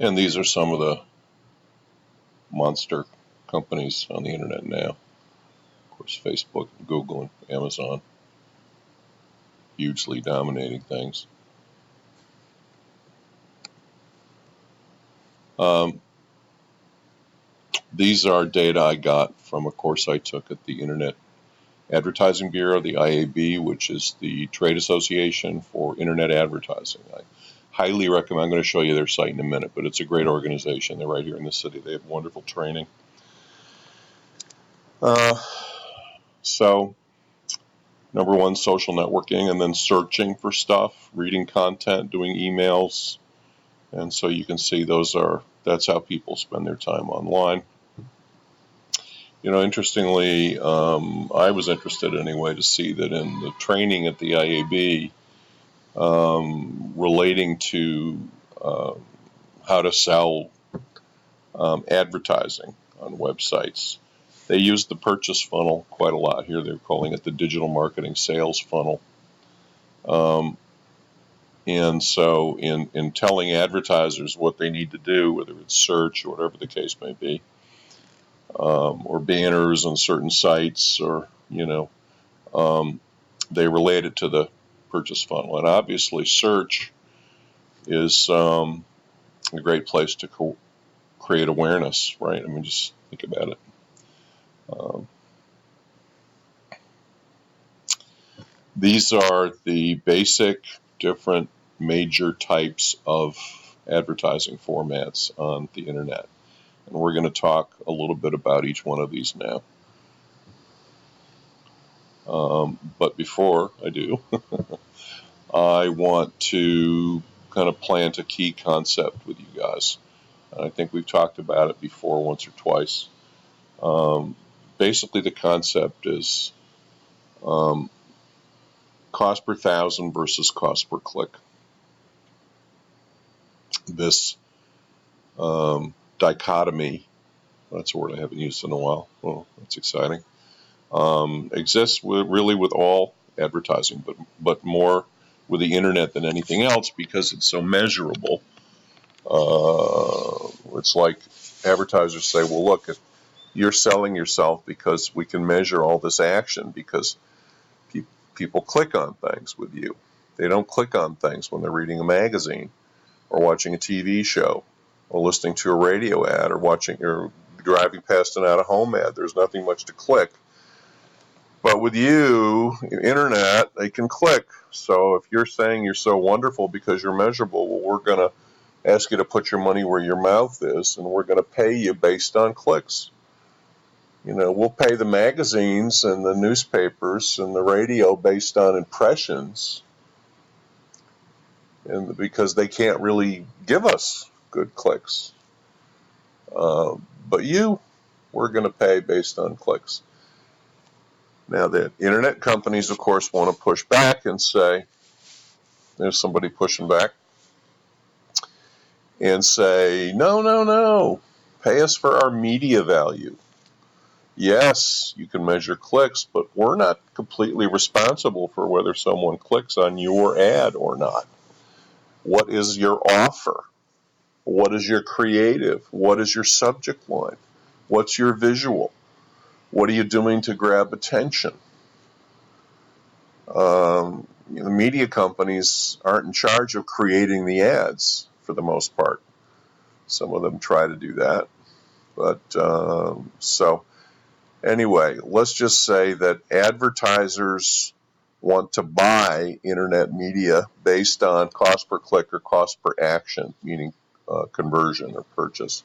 And these are some of the monster companies on the internet now. Of course, Facebook, Google, and Amazon, hugely dominating things. These are data I got from a course I took at the Internet Advertising Bureau, the IAB, which is the trade association for internet advertising. I highly recommend. I'm going to show you their site in a minute, but it's a great organization. They're right here in the city. They have wonderful training. So, number one, social networking, and then searching for stuff, reading content, doing emails, and so you can see that's how people spend their time online. You know, interestingly, I was interested anyway to see that in the training at the IAB relating to how to sell advertising on websites, they used the purchase funnel quite a lot. Here they're calling it the digital marketing sales funnel. And so in telling advertisers what they need to do, whether it's search or whatever the case may be, or banners on certain sites, or, they relate it to the purchase funnel. And obviously search is a great place to create awareness, right? I mean, just think about it. These are the basic different major types of advertising formats on the internet. And we're going to talk a little bit about each one of these now. But before I do, I want to kind of plant a key concept with you guys. And I think we've talked about it before once or twice. Basically, the concept is cost per thousand versus cost per click. This dichotomy, that's a word I haven't used in a while. Well, that's exciting. Exists really with all advertising, but more with the internet than anything else because it's so measurable. It's like advertisers say, well, look, if you're selling yourself because we can measure all this action because people click on things with you. They don't click on things when they're reading a magazine or watching a TV show or listening to a radio ad or watching or driving past an out-of-home ad. There's nothing much to click. But with you, internet, they can click. So if you're saying you're so wonderful because you're measurable, well, we're going to ask you to put your money where your mouth is, and we're going to pay you based on clicks. We'll pay the magazines and the newspapers and the radio based on impressions, and because they can't really give us good clicks. But we're going to pay based on clicks. Now, the internet companies, of course, want to push back and say, there's somebody pushing back, and say, no, pay us for our media value. Yes, you can measure clicks, but we're not completely responsible for whether someone clicks on your ad or not. What is your offer? What is your creative? What is your subject line? What's your visual? What are you doing to grab attention? The media companies aren't in charge of creating the ads for the most part. Some of them try to do that. But so anyway, let's just say that advertisers want to buy internet media based on cost per click or cost per action, meaning conversion or purchase.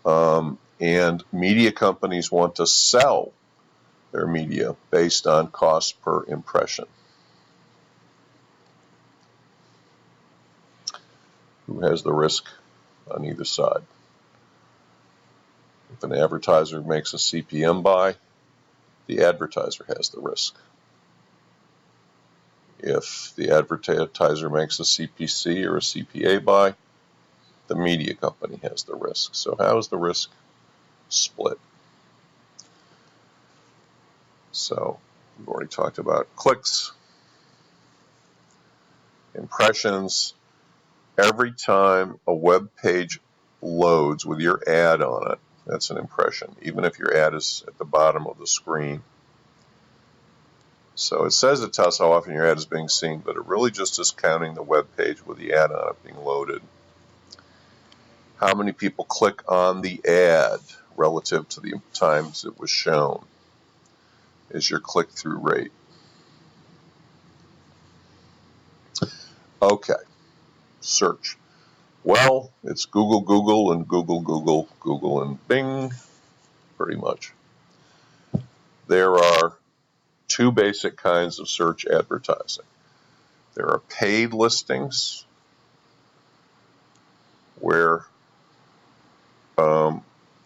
And media companies want to sell their media based on cost per impression. Who has the risk on either side? If an advertiser makes a CPM buy, the advertiser has the risk. If the advertiser makes a CPC or a CPA buy, the media company has the risk. So how is the risk split? So we've already talked about clicks, impressions, Every time a web page loads with your ad on it, that's an impression, even if your ad is at the bottom of the screen. So it says it tells how often your ad is being seen, but it really just is counting the web page with the ad on it being loaded. How many people click on the ad relative to the times it was shown is your click-through rate. Okay, search. Well, it's Google, Google, and Google, Google, Google, and Bing, pretty much. There are two basic kinds of search advertising. There are paid listings, where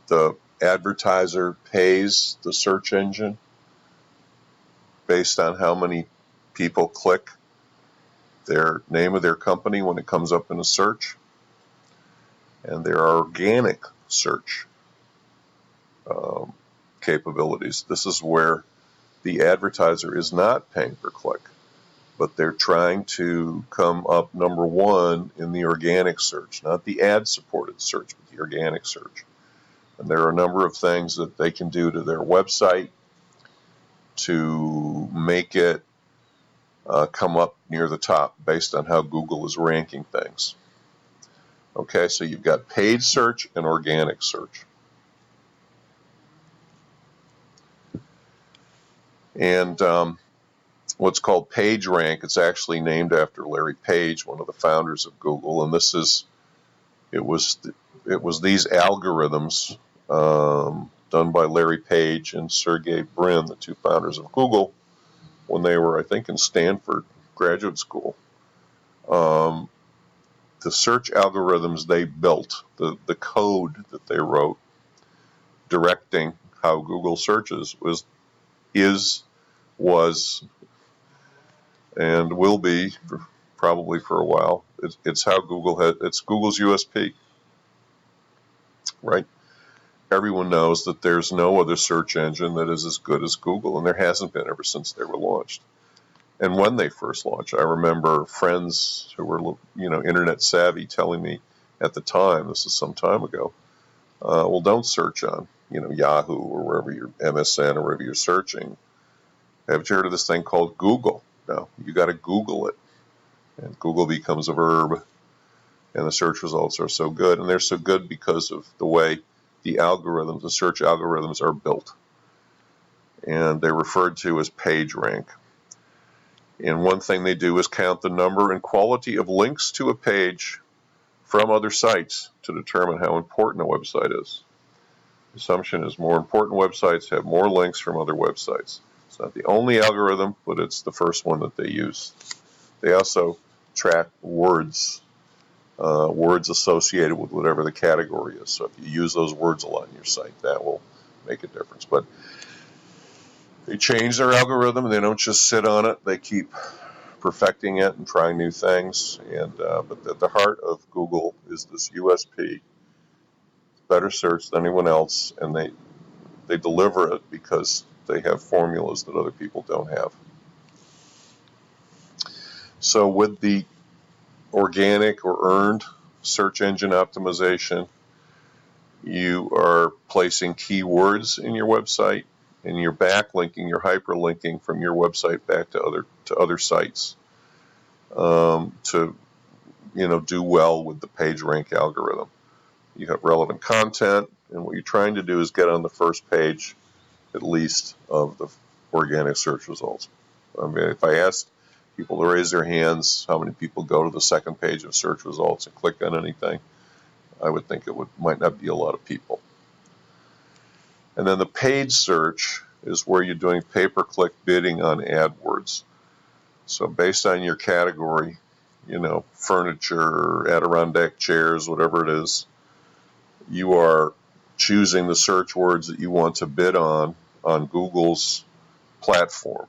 the advertiser pays the search engine based on how many people click their name of their company when it comes up in a search. And there are organic search capabilities. This is where the advertiser is not paying per click, but they're trying to come up number one in the organic search, not the ad-supported search, but the organic search. And there are a number of things that they can do to their website to make it come up near the top based on how Google is ranking things. Okay, so you've got paid search and organic search. And what's called PageRank, it's actually named after Larry Page, one of the founders of Google. And it was these algorithms done by Larry Page and Sergey Brin, the two founders of Google, when they were, I think, in Stanford graduate school. The search algorithms they built, the code that they wrote directing how Google searches was, and will be probably for a while. It's how it's Google's USP, right? Everyone knows that there's no other search engine that is as good as Google, and there hasn't been ever since they were launched. And when they first launched, I remember friends who were, internet savvy telling me at the time, this is some time ago, well, don't search on, Yahoo or wherever you're, MSN or wherever you're searching. Haven't you heard of this thing called Google? No, you got to Google it. And Google becomes a verb, and the search results are so good. And they're so good because of the way the search algorithms are built. And they're referred to as PageRank. And one thing they do is count the number and quality of links to a page from other sites to determine how important a website is. The assumption is more important websites have more links from other websites. It's not the only algorithm, but it's the first one that they use. They also track words associated with whatever the category is. So if you use those words a lot in your site, that will make a difference. But they change their algorithm, and they don't just sit on it. They keep perfecting it and trying new things. And but at the heart of Google is this USP, better search than anyone else, and they deliver it because they have formulas that other people don't have. So with the organic or earned search engine optimization, you are placing keywords in your website, and you're backlinking, you're hyperlinking from your website back to other sites to do well with the PageRank algorithm. You have relevant content, and what you're trying to do is get on the first page, at least, of the organic search results. I mean, if I asked people to raise their hands, how many people go to the second page of search results and click on anything, I would think might not be a lot of people. And then the paid search is where you're doing pay-per-click bidding on AdWords. So based on your category, furniture, Adirondack chairs, whatever it is, you are choosing the search words that you want to bid on Google's platform.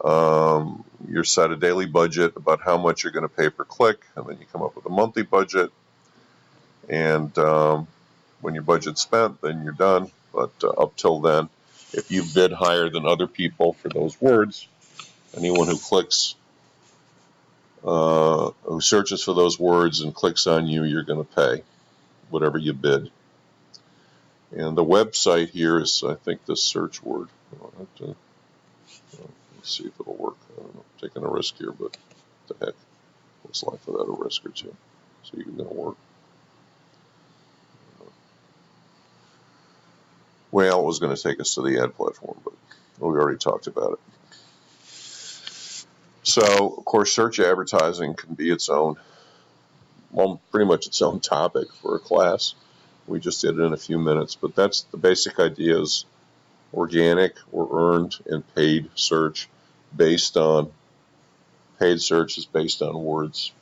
You're set a daily budget about how much you're going to pay per click, and then you come up with a monthly budget. And when your budget's spent, then you're done. But up till then, if you bid higher than other people for those words, anyone who clicks who searches for those words and clicks on you, you're going to pay whatever you bid. And the website here is, I think, the search word. I'll have to, let's see if it'll work. I don't know. I'm taking a risk here, but what the heck? What's life without a risk or two? So you're going to work. Well, it was going to take us to the ad platform, but we already talked about it. So, of course, search advertising can be its own, well, pretty much its own topic for a class. We just did it in a few minutes, but that's the basic idea: is organic or earned and paid search based on, paid search is based on words.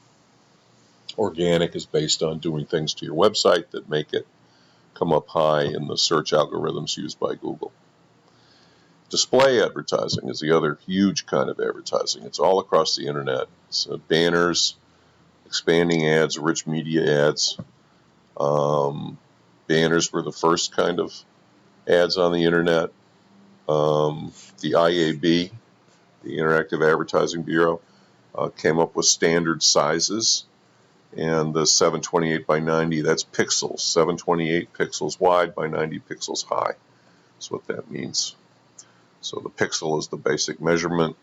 Organic is based on doing things to your website that make it come up high in the search algorithms used by Google. Display advertising is the other huge kind of advertising. It's all across the internet. It's banners, expanding ads, rich media ads. Banners were the first kind of ads on the internet. The IAB, the Interactive Advertising Bureau, came up with standard sizes. And the 728 by 90, that's pixels, 728 pixels wide by 90 pixels high. That's what that means. So the pixel is the basic measurement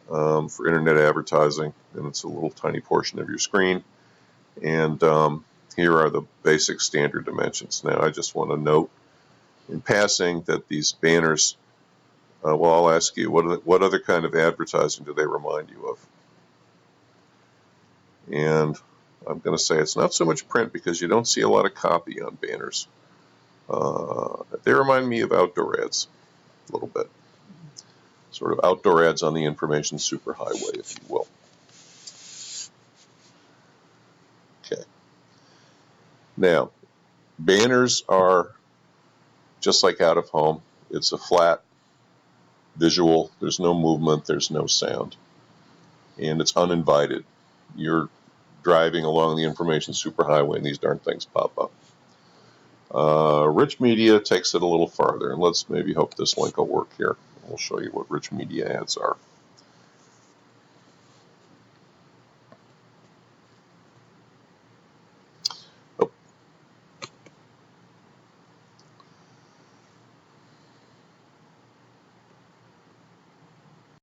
for internet advertising, and it's a little tiny portion of your screen. And here are the basic standard dimensions. Now, I just want to note in passing that these banners, well, I'll ask you, what other kind of advertising do they remind you of? And I'm going to say it's not so much print because you don't see a lot of copy on banners. They remind me of outdoor ads a little bit. Sort of outdoor ads on the information superhighway, if you will. Okay. Now, banners are just like out of home. It's a flat visual. There's no movement. There's no sound. And it's uninvited. You're driving along the information superhighway and these darn things pop up. Rich media takes it a little farther, and let's maybe hope this link will work here. We'll show you what rich media ads are.